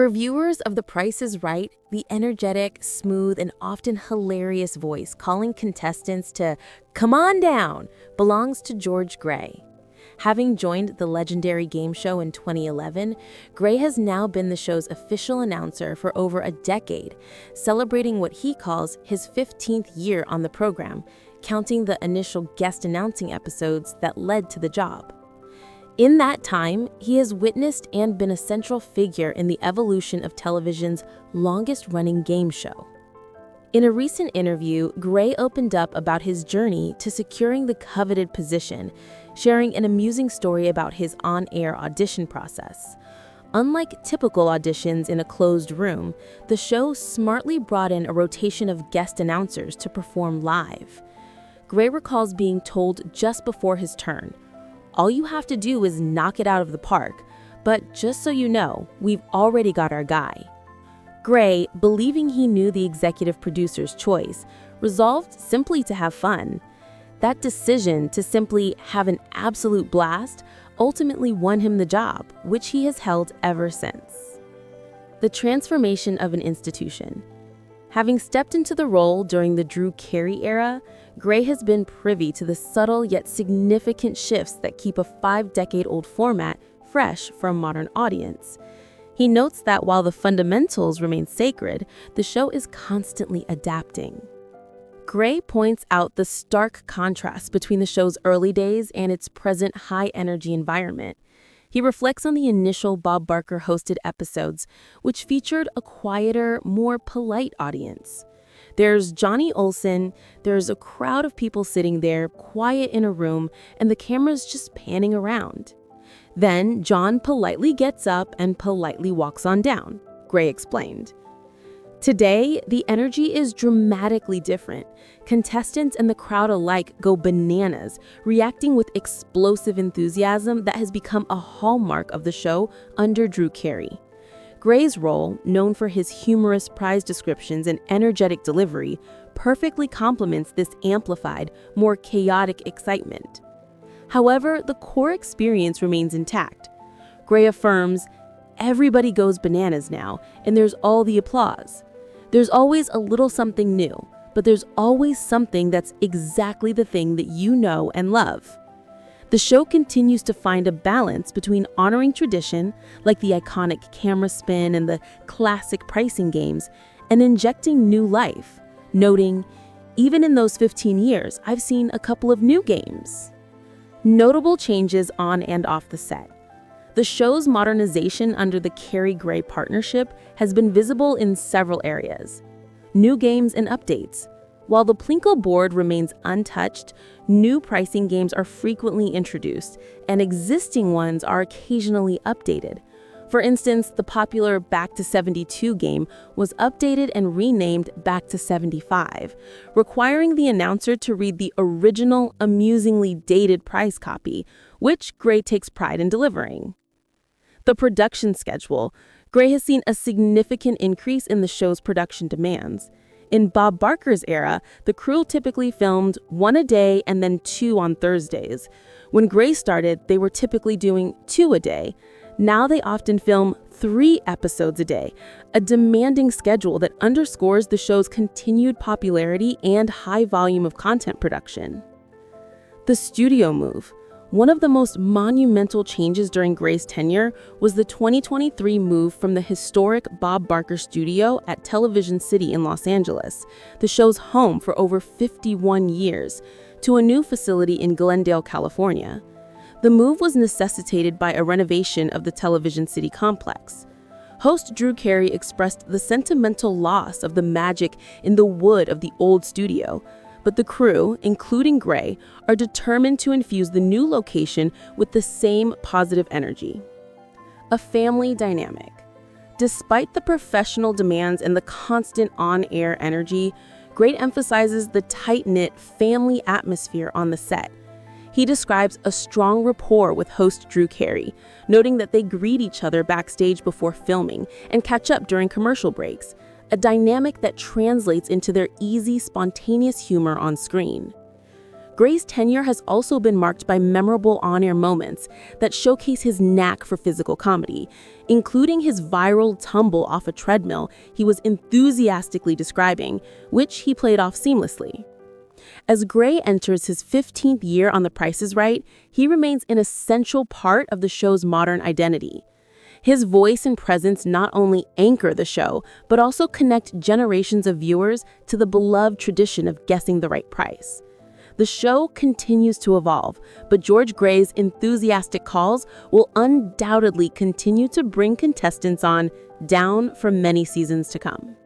For viewers of The Price is Right, the energetic, smooth, and often hilarious voice calling contestants to "come on down" belongs to George Gray. Having joined the legendary game show in 2011, Gray has now been the show's official announcer for over a decade, celebrating what he calls his 15th year on the program, counting the initial guest announcing episodes that led to the job. In that time, he has witnessed and been a central figure in the evolution of television's longest-running game show. In a recent interview, Gray opened up about his journey to securing the coveted position, sharing an amusing story about his on-air audition process. Unlike typical auditions in a closed room, the show smartly brought in a rotation of guest announcers to perform live. Gray recalls being told just before his turn, "All you have to do is knock it out of the park, but just so you know, we've already got our guy." Gray, believing he knew the executive producer's choice, resolved simply to have fun. That decision to simply have an absolute blast ultimately won him the job, which he has held ever since. The transformation of an institution. Having stepped into the role during the Drew Carey era, Gray has been privy to the subtle yet significant shifts that keep a 5-decade-old format fresh for a modern audience. He notes that while the fundamentals remain sacred, the show is constantly adapting. Gray points out the stark contrast between the show's early days and its present high-energy environment. He reflects on the initial Bob Barker-hosted episodes, which featured a quieter, more polite audience. There's Johnny Olson, there's a crowd of people sitting there, quiet in a room, and the camera's just panning around. Then John politely gets up and politely walks on down, Gray explained. Today, the energy is dramatically different. Contestants and the crowd alike go bananas, reacting with explosive enthusiasm that has become a hallmark of the show under Drew Carey. Gray's role, known for his humorous prize descriptions and energetic delivery, perfectly complements this amplified, more chaotic excitement. However, the core experience remains intact. Gray affirms, "Everybody goes bananas now, and there's all the applause. There's always a little something new, but there's always something that's exactly the thing that you know and love." The show continues to find a balance between honoring tradition, like the iconic camera spin and the classic pricing games, and injecting new life, noting, "Even in those 15 years, I've seen a couple of new games." Notable changes on and off the set. The show's modernization under the Carey-Gray partnership has been visible in several areas. New games and updates. While the Plinko board remains untouched, new pricing games are frequently introduced, and existing ones are occasionally updated. For instance, the popular Back to 72 game was updated and renamed Back to 75, requiring the announcer to read the original, amusingly dated price copy, which Gray takes pride in delivering. The production schedule. Gray has seen a significant increase in the show's production demands. In Bob Barker's era, the crew typically filmed 1 a day and then 2 on Thursdays. When Gray started, they were typically doing 2 a day. Now they often film 3 episodes a day, a demanding schedule that underscores the show's continued popularity and high volume of content production. The studio move. One of the most monumental changes during Gray's tenure was the 2023 move from the historic Bob Barker studio at Television City in Los Angeles, the show's home for over 51 years, to a new facility in Glendale, California. The move was necessitated by a renovation of the Television City complex. Host Drew Carey expressed the sentimental loss of the magic in the wood of the old studio, but the crew, including Gray, are determined to infuse the new location with the same positive energy. A family dynamic. Despite the professional demands and the constant on-air energy, Gray emphasizes the tight-knit family atmosphere on the set. He describes a strong rapport with host Drew Carey, noting that they greet each other backstage before filming and catch up during commercial breaks, a dynamic that translates into their easy, spontaneous humor on screen. Gray's tenure has also been marked by memorable on-air moments that showcase his knack for physical comedy, including his viral tumble off a treadmill he was enthusiastically describing, which he played off seamlessly. As Gray enters his 15th year on The Price is Right, he remains an essential part of the show's modern identity. His voice and presence not only anchor the show, but also connect generations of viewers to the beloved tradition of guessing the right price. The show continues to evolve, but George Gray's enthusiastic calls will undoubtedly continue to bring contestants on down for many seasons to come.